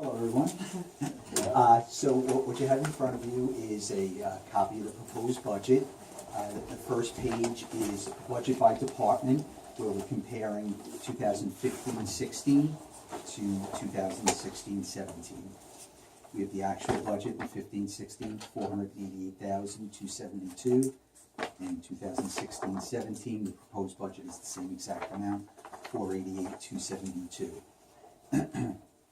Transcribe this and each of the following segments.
Hello, everyone. So what you have in front of you is a copy of the proposed budget. The first page is budget by department, where we're comparing 2015-16 to 2016-17. We have the actual budget in 15-16, $488,272. In 2016-17, the proposed budget is the same exact amount, $488,272.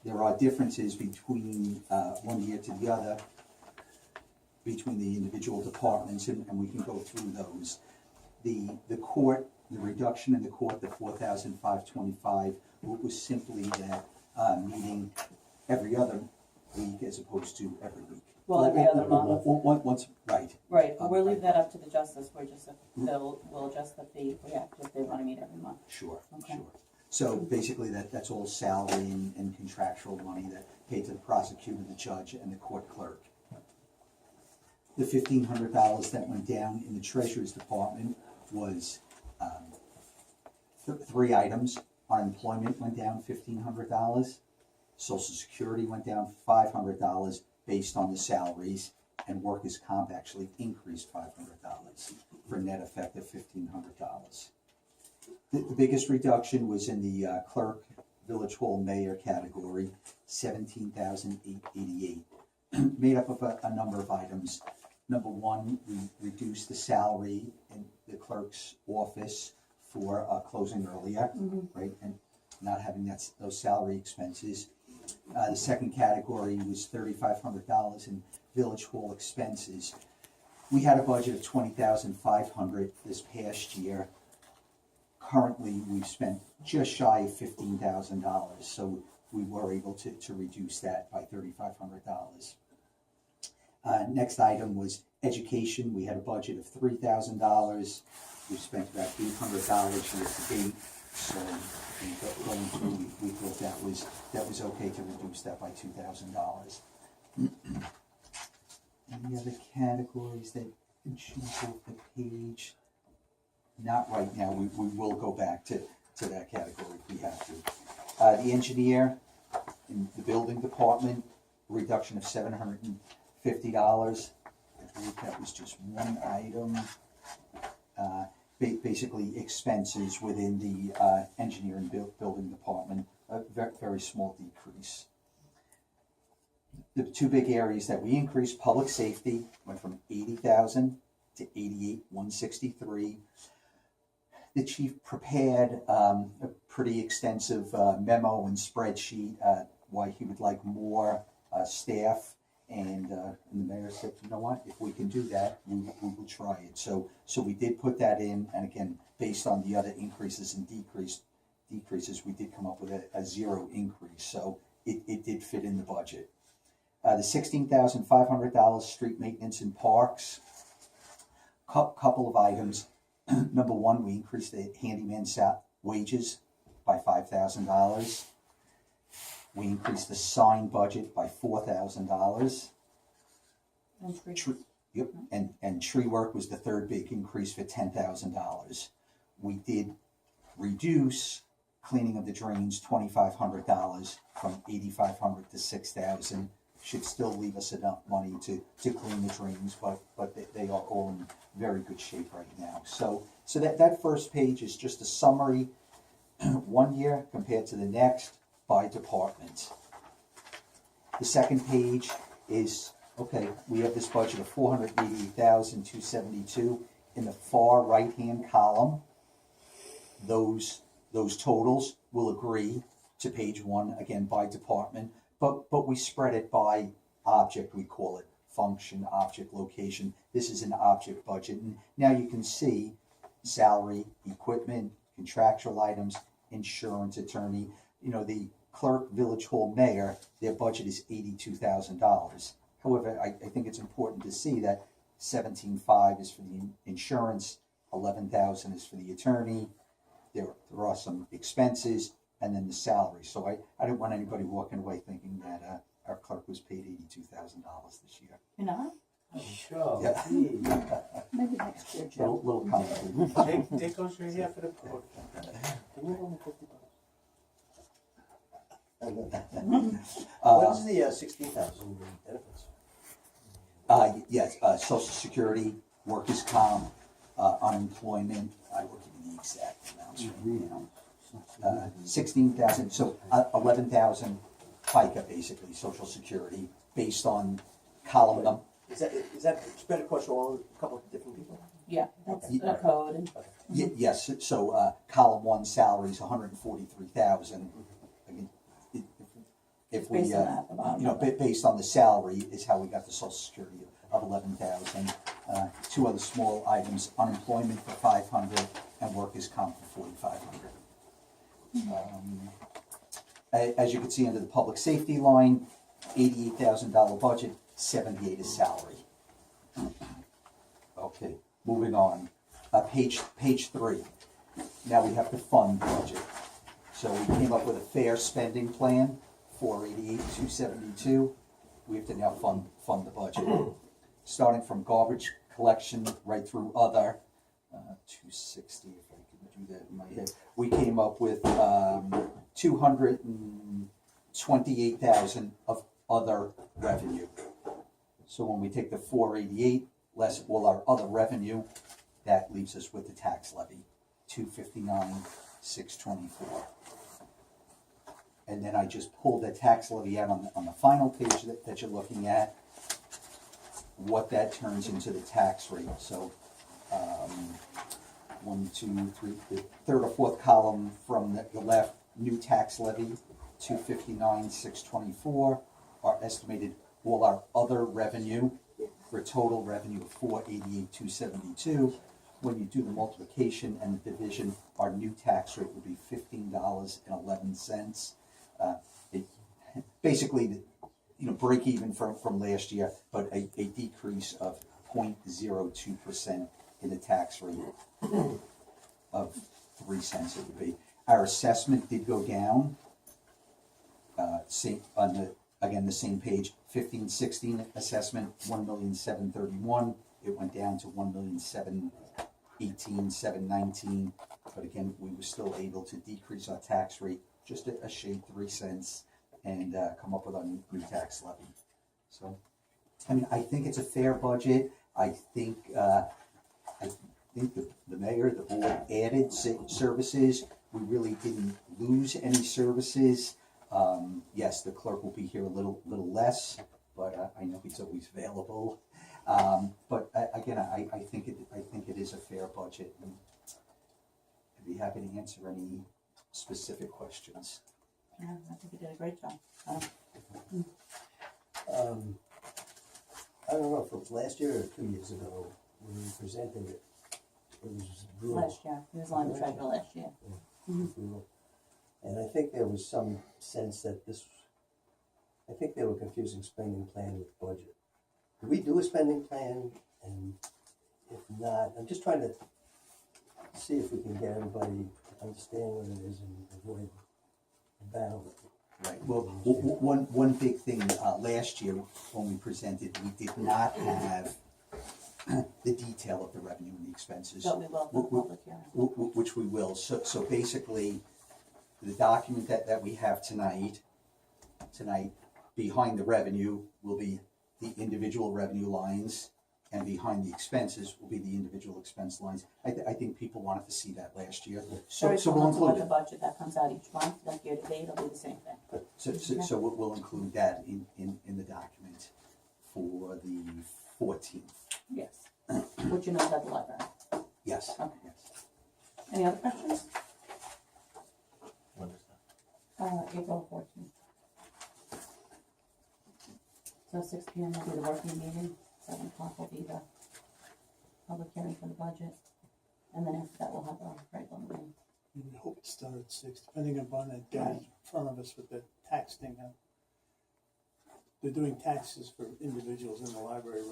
There are differences between one year to the other, between the individual departments, and we can go through those. The court, the reduction in the court, the $4,525, was simply that meeting every other week as opposed to every week. Well, every other month. Once, right. Right, but we'll leave that up to the justice, we'll adjust the fee if they wanna meet every month. Sure, Okay. sure. So basically that's all salary and contractual money that paid to the prosecutor, the judge, and the court clerk. The $1,500 that went down in the treasurer's department was three items. Unemployment went down $1,500. Social Security went down $500 based on the salaries, and workers' comp actually increased $500 for a net effect of $1,500. The biggest reduction was in the clerk, village hall mayor category, $17,888, made up of a number of items. Number one, we reduced the salary in the clerk's office for closing earlier, right, and not having those salary expenses. The second category was $3,500 in village hall expenses. We had a budget of $20,500 this past year. Currently, we've spent just shy of $15,000, so we were able to reduce that by $3,500. Next item was education. We had a budget of $3,000. We've spent about $800 year to date, so going through, we thought that was okay to reduce that by $2,000. Any other categories that can choose off the page? Not right now. We will go back to that category if we have to. The engineer in the building department, reduction of $750. I believe that was just one item. Basically expenses within the engineering building department, a very small decrease. The two big areas that we increased, public safety went from $80,000 to $88,163. The chief prepared a pretty extensive memo and spreadsheet why he would like more staff, and the mayor said, you know what, if we can do that, we will try it. So we did put that in, and again, based on the other increases and decreases, we did come up with a zero increase. So it did fit in the budget. The $16,500 street maintenance in parks, couple of items. Number one, we increased the handyman wages by $5,000. We increased the sign budget by $4,000. Yep, and tree work was the third big increase for $10,000. We did reduce cleaning of the drains $2,500 from $8,500 to $6,000. Should still leave us enough money to clean the drains, but they are all in very good shape right now. So that first page is just a summary, one year compared to the next by department. The second page is, okay, we have this budget of $488,272. In the far right-hand column, those totals will agree to page one, again, by department. But we spread it by object, we call it function, object, location. This is an object budget. And now you can see salary, equipment, contractual items, insurance, attorney. You know, the clerk, village hall, mayor, their budget is $82,000. However, I think it's important to see that $17,500 is for the insurance, $11,000 is for the attorney. There are some expenses, and then the salary. So I didn't want anybody walking away thinking that our clerk was paid $82,000 this year. You're not? Sure. Yeah. Maybe next year, Joe. Little complicated. Take those right here for the quote. Can you hold me $50? What is the 16,000 benefits? Yes, social security, workers' comp, unemployment, I will give you the exact amounts right now. 16,000, so 11,000 FICA basically, social security, based on column number. Is that spread across a couple of different people? Yeah, that's a code and. Yes, so column one salaries, 143,000. Again, if we, Based on that, the bottom you know, number. based on the salary is how we got the social security of 11,000. Two other small items, unemployment for 500 and workers' comp for 4,500. As you can see under the public safety line, $88,000 budget, 78 is salary. Okay, moving on. Page 3. Now we have to fund budget. So we came up with a fair spending plan, 488,272. We have to now fund the budget. Starting from garbage collection right through other, 260, if I can do that in my head. We came up with 228,000 of other revenue. So when we take the 488 less all our other revenue, that leaves us with the tax levy, 259,624. And then I just pulled the tax levy out on the final page that you're looking at, what that turns into the tax rate. So 1, 2, 3, the third or fourth column from the left, new tax levy, 259,624, our estimated all our other revenue for a total revenue of 488,272. When you do the multiplication and the division, our new tax rate would be $15.11. Basically, break even from last year, but a decrease of 0.02% in the tax rate of 3 cents it would be. Our assessment did go down. The same page, 15-16 assessment, 1,731,000. It went down to 1,718,719. But again, we were still able to decrease our tax rate just a shade, 3 cents, and come up with our new tax levy. So, I mean, I think it's a fair budget. I think the mayor, the board added services. We really didn't lose any services. Yes, the clerk will be here a little less, but I know he's always available. But again, I think it is a fair budget, and I'd be happy to answer any specific questions. Yeah, I think you did a great job. I don't know if it was last year or 2 years ago when we presented it. It was brutal. Last year, he was on the treasurer last year. Brutal. And I think there was some sense that I think they were confusing spending plan with budget. Do we do a spending plan? And if not, I'm just trying to see if we can get everybody to understand what it is and avoid the battle with it. Right. Well, one big thing last year when we presented, we did not have the detail of the revenue and the expenses. But we will for the public hearing. Which we will. So basically, the document that we have tonight, behind the revenue will be the individual revenue lines, and behind the expenses will be the individual expense lines. I think people wanted to see that last year. So we'll Similar to include what the it. budget that comes out each month, like year to date, it'll be the same thing. So we'll include that in the document for the 14th. Yes. Which you know about the library. Yes. Okay. Yes. Any other questions? When is that? April 14th. So 6 p.m. will be the working meeting, 7 o'clock will be the public hearing for the budget, and then after that we'll have a regular meeting. We hope it starts at 6, depending upon that guy in front of us with the tax thing. They're doing taxes for individuals in the library.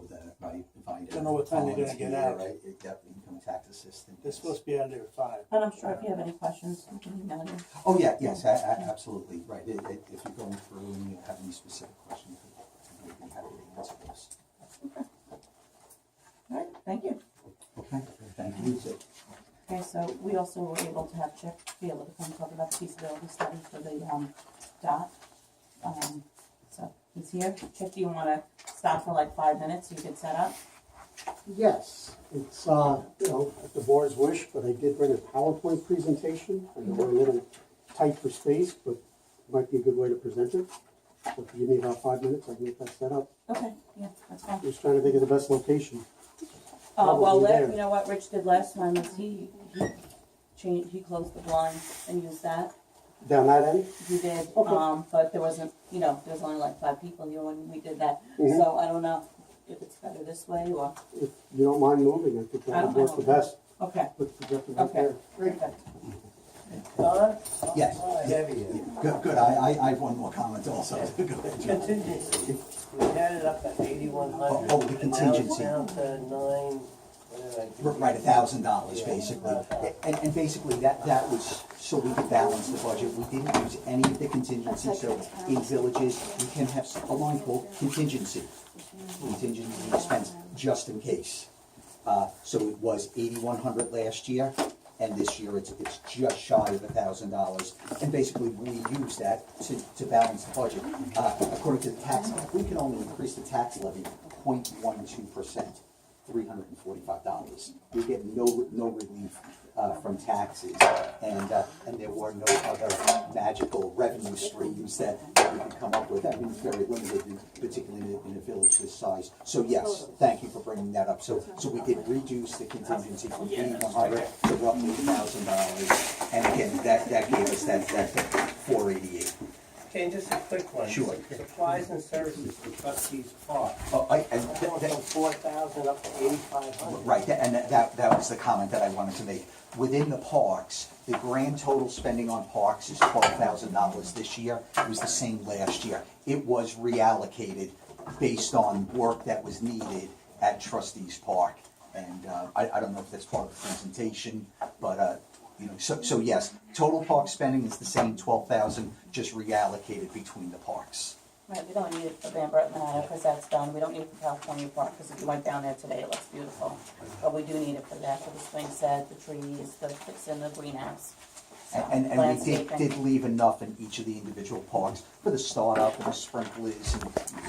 That right. Don't know what time they're gonna get out. Right. Yep. Income tax assistant. They're supposed to be out there at 5. But I'm sure if you have any questions, you can email you. Oh yeah. Yes. Absolutely. Right. If you're going through and you have any specific questions, we'd be happy to answer those. All right, thank you. Okay. Thank you. Okay, so we also were able to have Chip be able to come talk about the feasibility study for the DOT. He's here. Chip, do you wanna stop for like 5 minutes so you can set up? Yes, it's, at the board's wish, but I did bring a PowerPoint presentation. I know we're a little tight for space, but it might be a good way to present it. So if you give me about 5 minutes, I can get that set up. Okay, yeah, that's fine. Just trying to think of the best location. Well, Probably there. you know what Rich did last time is he closed the blind and used that. Down that end? He did, Okay. but there wasn't, there was only like 5 people here when we did that. Mhm. So I don't know if it's better this way or, If you don't mind moving, I think I that don't would work the mind. best. okay, Put the projector right okay. there. Great. Okay. Don? Yes. Heavy. Good, I have one more comment also. Go ahead, Joe. Contingency, we had it up at 8,100. Oh, the contingency. Now it's down to 9, what did I do? Right, $1,000 basically. And basically that was so we could balance the budget. We didn't use any of the contingency, so in villages, we can have a line called contingency. Contingency expense, just in case. So it was 8,100 last year, and this year it's just shy of $1,000. And basically, we use that to balance the budget. According to the tax, we can only increase the tax levy 0.12%, $345. We get no relief from taxes, and there were no other magical revenue streams that we could come up with. I mean, it's very limited, particularly in a village this size. So yes, thank you for bringing that up. So we did reduce the contingency from 8,100 to roughly $1,000, and again, that gave us that 488. Okay, just a quick one. Sure. Supplies and services for trustees park. Oh, Going from 4,000 up to 8,500. Right, and that was the comment that I wanted to make. Within the parks, the grand total spending on parks is $12,000 this year. It was the same last year. It was reallocated based on work that was needed at Trustees Park. And I don't know if that's part of the presentation, but so yes, total park spending is the same, 12,000, just reallocated between the parks. Right, we don't need it for Van Burton Manor because that's done. We don't need it for California Park because if you went down there today, it looks beautiful. But we do need it for that, for the swing set, the trees, the fixing the greenhouse. So, And we landscaping. did leave enough in each of the individual parks for the startup and the sprinklers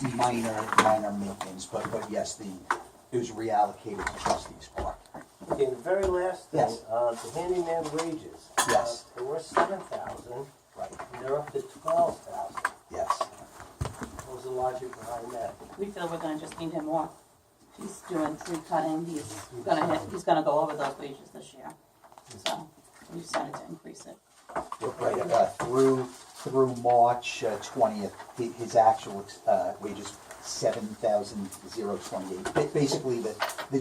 and minor maintenance, but yes, it was reallocated to Trustees Park. Okay, the very last thing, Yes. the handyman wages. Yes. They were 7,000, Right, and they're up to 12,000. yes. What was the logic behind that? We feel we're gonna just need him more. He's doing tree cutting, he's gonna go over those wages this year. So, we decided to increase it. Right, through March 20th, his actual wages, 7,028. Basically, the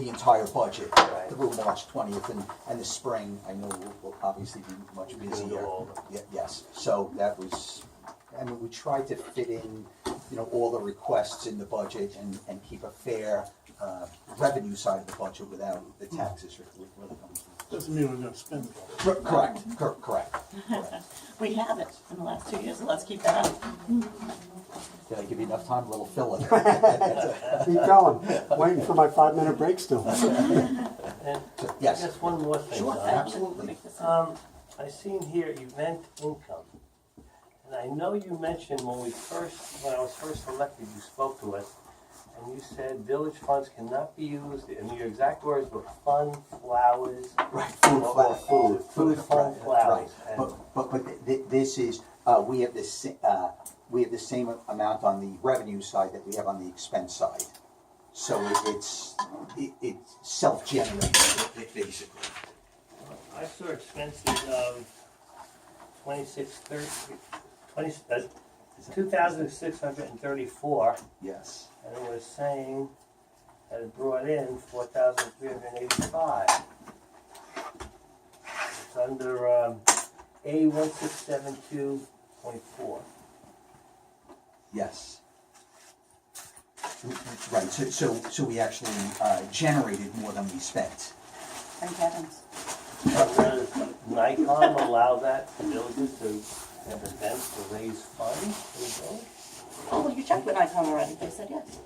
entire budget Right. through March 20th, and the spring, I know will obviously be much It's gonna busier. go over. Yes, so that was, I mean, we tried to fit in, all the requests in the budget and keep a fair revenue side of the budget without the taxes really coming through. Doesn't mean we're gonna spend it all. Correct. We have it in the last 2 years, so let's keep that up. Did I give you enough time? A little filler. Keep going. Waiting for my 5-minute break still. And Yes. just one more thing, Sure, Don. absolutely. Make this up. I seen here event income. And I know you mentioned when I was first elected, you spoke to us, and you said village funds cannot be used, and your exact words were fun, flowers. Right, or food, fun, flowers. Right, And but this is, we have the same amount on the revenue side that we have on the expense side. So it's self-generated, basically. I saw expenses of 2,634, Yes. and it was saying that it brought in 4,385. It's under A1672.4. Yes. Right, so we actually generated more than we spent. Thank heavens. Does Nikon allow that to villages to have events to raise funds for the village? Oh, well, you checked with Icon already, they said yes.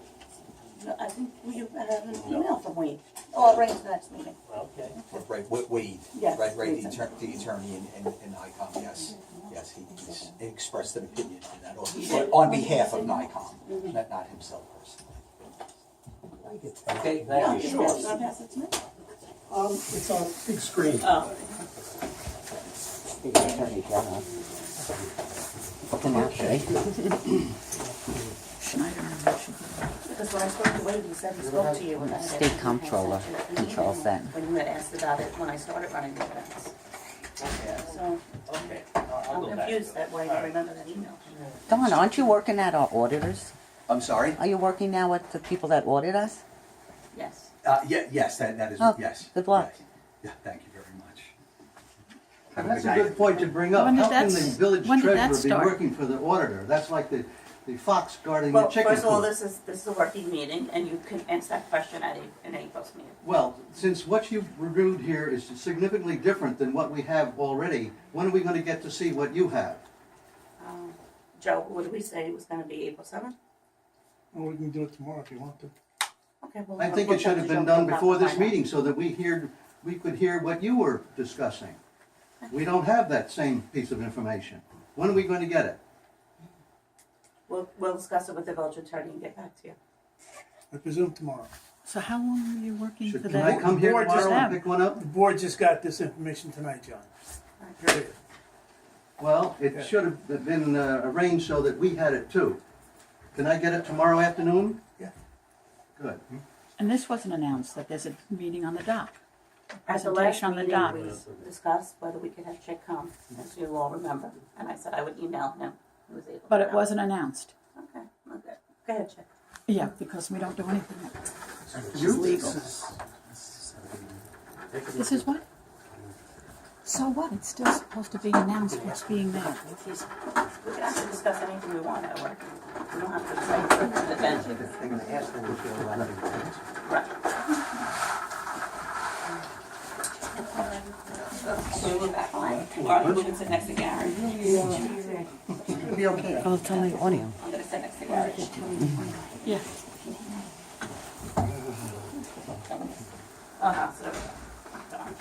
No, I think we have an email from Wade. Oh, I'll bring it to the next meeting. Okay. Right, Wade. Yes, Right, the Wade's attorney in Nikon, yes. Yes, he expressed an opinion in that, He did. on behalf of Nikon. not himself personally. I get that. Okay, Yeah, thank you. can you pass it to me? It's on big screen. Oh, Attorney General. And actually, because when I spoke to Wade, he said he spoke to you. and I said, State Comptroller controls that. When you had asked about it, when I started running the events. So, Okay, I'll I'm go back. confused that way, I remember that email. Don, aren't you working at our auditors? I'm sorry? Are you working now with the people that audit us? Yes. Yes, that is, Oh, yes. good luck. Yes. Yeah, thank you very much. That's a good point to bring up. When did How can that the s- village when did that treasurer be start? working for the auditor? That's like the fox guarding the Well, chicken first of all, coop. this is a working meeting, and you can answer that question at an April's meeting. Well, since what you've reviewed here is significantly different than what we have already, when are we gonna get to see what you have? Joe, what did we say it was gonna be, April 7th? Well, we can do it tomorrow if you want to. Okay, well. I think we'll it should talk have to been Joe done about before this find out. meeting so that we could hear what you were discussing. We don't have that same piece of information. When are we going to get it? We'll discuss it with the village attorney and get back to you. I presume tomorrow. So how long were you working for Can that? I come here Board just tomorrow and have- pick one up? The board just got this information tonight, John. Period. Well, it should have been arranged so that we had it too. Can I get it tomorrow afternoon? Yeah. Good. And this wasn't announced, that there's a meeting on the dock. At the last Presentation on the meeting, dock. we discussed whether we could have Chick come, as you all remember, and I said I would email him. He was able to. But it come. wasn't announced. Okay, okay. Go ahead, Chick. Yeah, because we don't do anything. It's You? legal. This is what? So what? It's still supposed to be announced what's being there. We can actually discuss anything we want at work. We don't have to say for the event. They're gonna ask them if you're allowed to. Right. So we move back on, or I'm moving to next to Gary. It'll be okay. Oh, it's only audio. I'm gonna sit next to Gary. Yeah. So there we go. Darn.